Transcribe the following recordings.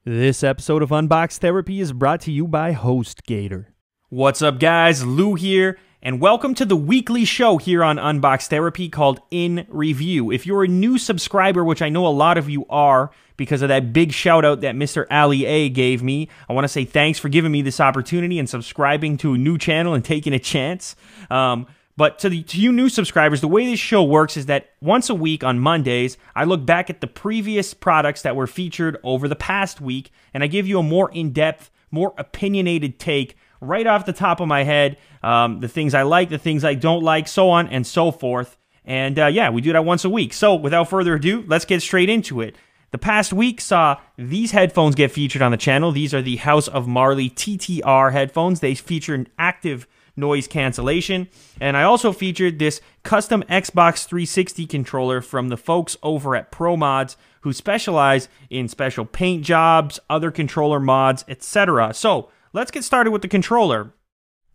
This episode of Unbox Therapy is brought to you by HostGator. What's up, guys? Lou here, and welcome to the weekly show here on Unbox Therapy called In Review. If you're a new subscriber, which I know a lot of you are because of that big shout out that Mr. Ali A gave me, I want to say thanks for giving me this opportunity and subscribing to a new channel and taking a chance. But to you new subscribers, the way this show works is that once a week on Mondays, I look back at the previous products that were featured over the past week, and I give you a more in-depth, more opinionated take right off the top of my head, the things I like, the things I don't like, so on and so forth. And yeah, we do that once a week. So without further ado, let's get straight into it. The past week saw these headphones get featured on the channel. These are the House of Marley TTR headphones. They feature an active noise cancellation, and I also featured this custom Xbox 360 controller from the folks over at ProModz, who specialize in special paint jobs, other controller mods, etc. So let's get started with the controller.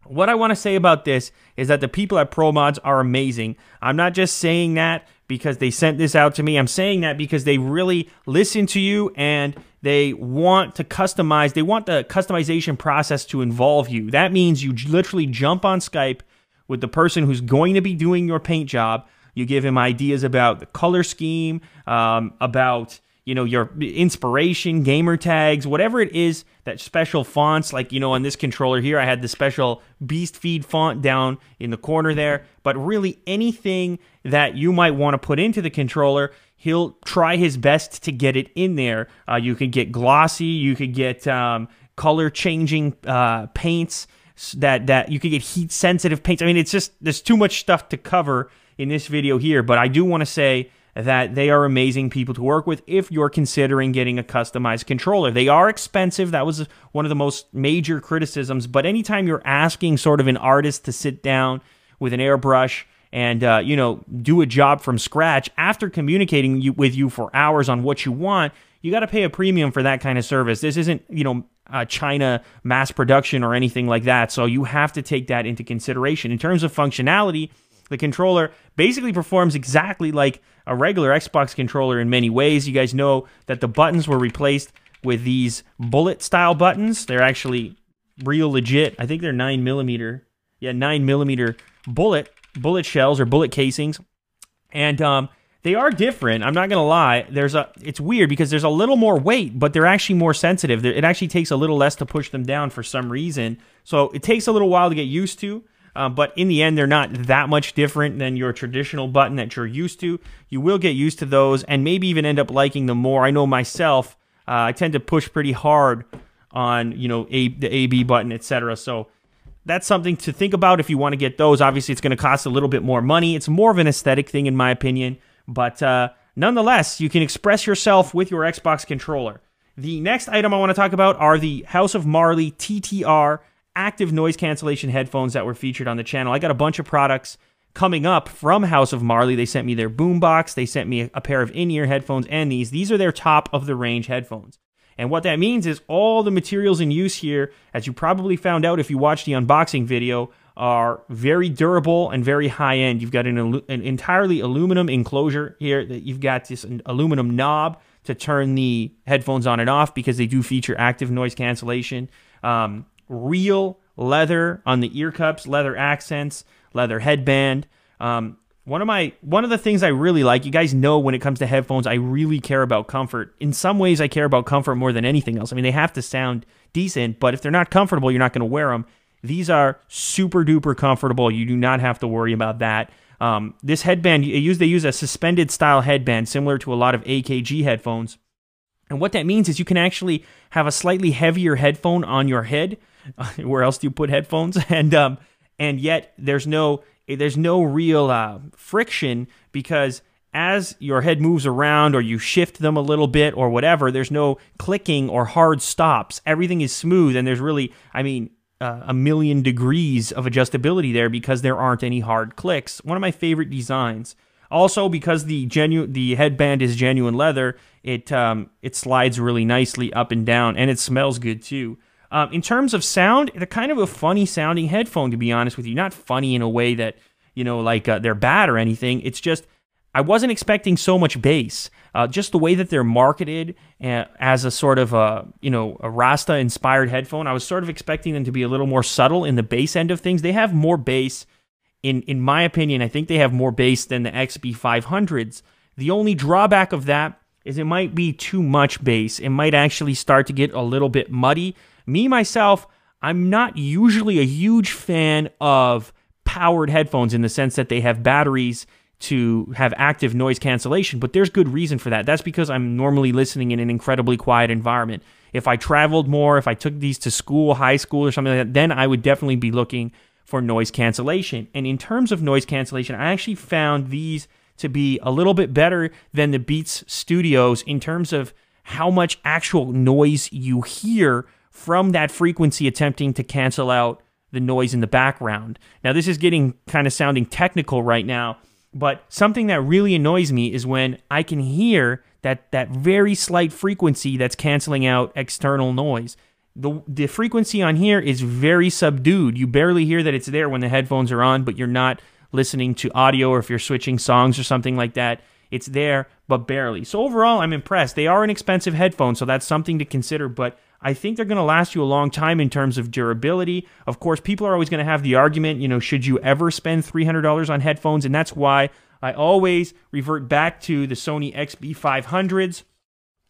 What I want to say about this is that the people at ProModz are amazing. I'm not just saying that because they sent this out to me. I'm saying that because they really listen to you and they want to customize. They want the customization process to involve you. That means you literally jump on Skype with the person who's going to be doing your paint job. You give him ideas about the color scheme, about your inspiration, gamer tags, whatever it is, that special fonts, like, on this controller here, I had the special Beast Feed font down in the corner there, but really anything that you might want to put into the controller, he'll try his best to get it in there. You could get glossy, you could get color changing paints, that you could get heat sensitive paints. I mean, it's just, there's too much stuff to cover in this video here, but I do want to say that they are amazing people to work with if you're considering getting a customized controller. They are expensive. That was one of the most major criticisms, but anytime you're asking sort of an artist to sit down with an airbrush and, do a job from scratch after communicating with you for hours on what you want, you got to pay a premium for that kind of service. This isn't, China mass production or anything like that, so you have to take that into consideration. In terms of functionality, the controller basically performs exactly like a regular Xbox controller in many ways. You guys know that the buttons were replaced with these bullet-style buttons. They're actually real legit. I think they're 9mm. Yeah, 9mm bullet shells or bullet casings. And they are different. I'm not going to lie. It's weird because there's a little more weight, but they're actually more sensitive. It actually takes a little less to push them down for some reason. So it takes a little while to get used to. But in the end, they're not that much different than your traditional button that you're used to. You will get used to those and maybe even end up liking them more. I know myself, I tend to push pretty hard on, the A-B button, etc. So that's something to think about if you want to get those. Obviously, it's going to cost a little bit more money. It's more of an aesthetic thing, in my opinion. But nonetheless, you can express yourself with your Xbox controller. The next item I want to talk about are the House of Marley TTR active noise cancellation headphones that were featured on the channel. I got a bunch of products coming up from House of Marley. They sent me their boombox. They sent me a pair of in-ear headphones and these. These are their top-of-the-range headphones. And what that means is all the materials in use here, as you probably found out if you watched the unboxing video, are very durable and very high-end. You've got an entirely aluminum enclosure here. You've got this aluminum knob to turn the headphones on and off because they do feature active noise cancellation. Real leather on the ear cups, leather accents, leather headband. One of the things I really like, you guys know when it comes to headphones, I really care about comfort. In some ways, I care about comfort more than anything else. I mean, they have to sound decent, but if they're not comfortable, you're not going to wear them. These are super duper comfortable. You do not have to worry about that. This headband, they use a suspended style headband similar to a lot of AKG headphones. And what that means is you can actually have a slightly heavier headphone on your head. Where else do you put headphones? And yet there's no real friction because as your head moves around or you shift them a little bit or whatever, there's no clicking or hard stops. Everything is smooth and there's really, a million degrees of adjustability there because there aren't any hard clicks. One of my favorite designs. Also, because the headband is genuine leather, it slides really nicely up and down, and it smells good too. In terms of sound, they're kind of a funny sounding headphone, to be honest with you. Not funny in a way that, they're bad or anything. It's just I wasn't expecting so much bass. Just the way that they're marketed as a sort of a Rasta-inspired headphone, I was sort of expecting them to be a little more subtle in the bass end of things. They have more bass. In my opinion, I think they have more bass than the XB500s. The only drawback of that is it might be too much bass. It might actually start to get a little bit muddy. Me, myself, I'm not usually a huge fan of powered headphones in the sense that they have batteries to have active noise cancellation, but there's good reason for that. That's because I'm normally listening in an incredibly quiet environment. If I traveled more, if I took these to school, high school or something like that, then I would definitely be looking for noise cancellation. And in terms of noise cancellation, I actually found these to be a little bit better than the Beats Studios in terms of how much actual noise you hear from that frequency attempting to cancel out the noise in the background. Now, this is getting kind of sounding technical right now, but something that really annoys me is when I can hear that very slight frequency that's canceling out external noise. The frequency on here is very subdued. You barely hear that it's there when the headphones are on, but you're not listening to audio, or if you're switching songs or something like that, it's there, but barely. So overall, I'm impressed. They are an expensive headphone, so that's something to consider, but I think they're going to last you a long time in terms of durability. Of course, people are always going to have the argument, should you ever spend $300 on headphones? And that's why I always revert back to the Sony XB500s.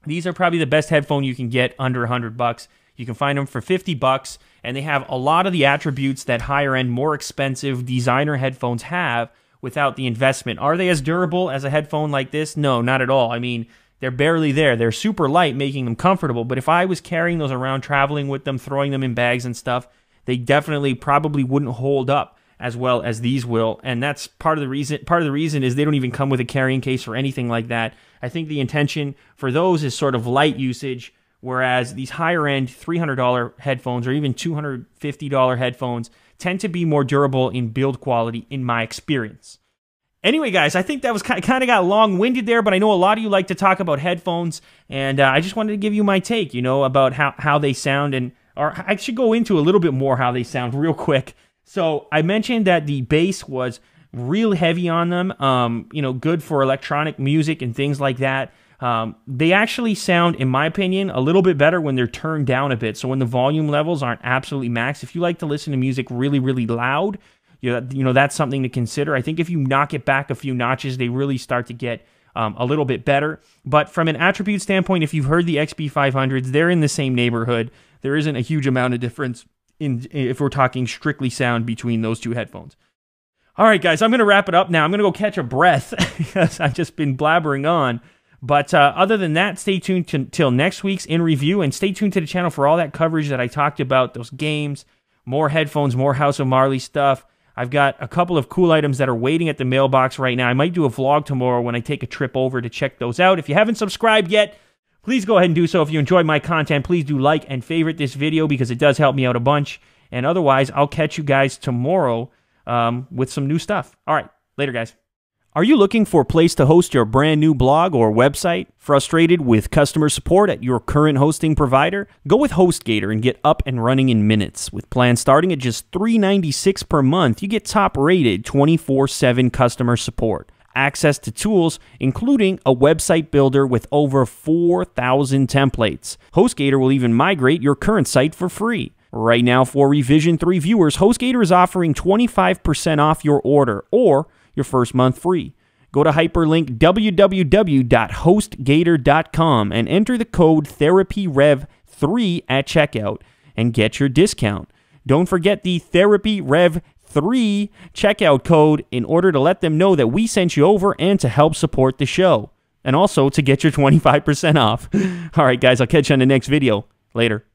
These are probably the best headphone you can get under $100. You can find them for $50, and they have a lot of the attributes that higher-end, more expensive designer headphones have without the investment. Are they as durable as a headphone like this? No, not at all. I mean, they're barely there. They're super light, making them comfortable, but if I was carrying those around, traveling with them, throwing them in bags and stuff, they definitely probably wouldn't hold up as well as these will, and that's part of the reason. Part of the reason is they don't even come with a carrying case or anything like that. I think the intention for those is sort of light usage, whereas these higher-end $300 headphones or even $250 headphones tend to be more durable in build quality, in my experience. Anyway, guys, I think that was kind of got long-winded there, but I know a lot of you like to talk about headphones, and I just wanted to give you my take, about how they sound, or I should go into a little bit more how they sound real quick. So I mentioned that the bass was real heavy on them, good for electronic music and things like that. They actually sound, in my opinion, a little bit better when they're turned down a bit. So when the volume levels aren't absolutely max, if you like to listen to music really, really loud, that's something to consider. I think if you knock it back a few notches, they really start to get a little bit better. But from an attribute standpoint, if you've heard the XB500s, they're in the same neighborhood. There isn't a huge amount of difference if we're talking strictly sound between those two headphones. All right, guys, I'm going to wrap it up now. I'm going to go catch a breath because I've just been blabbering on. But other than that, stay tuned till next week's In Review, and stay tuned to the channel for all that coverage that I talked about, those games, more headphones, more House of Marley stuff. I've got a couple of cool items that are waiting at the mailbox right now. I might do a vlog tomorrow when I take a trip over to check those out. If you haven't subscribed yet, please go ahead and do so. If you enjoyed my content, please do like and favorite this video because it does help me out a bunch. And otherwise, I'll catch you guys tomorrow with some new stuff. All right, later, guys. Are you looking for a place to host your brand new blog or website? Frustrated with customer support at your current hosting provider? Go with HostGator and get up and running in minutes. With plans starting at just $3.96 per month, you get top-rated 24/7 customer support. Access to tools, including a website builder with over 4,000 templates. HostGator will even migrate your current site for free. Right now, for Revision 3 viewers, HostGator is offering 25% off your order or your first month free. Go to hyperlink www.hostgator.com and enter the code TherapyRev3 at checkout and get your discount. Don't forget the TherapyRev3 checkout code in order to let them know that we sent you over and to help support the show. And also to get your 25% off. All right, guys, I'll catch you on the next video. Later.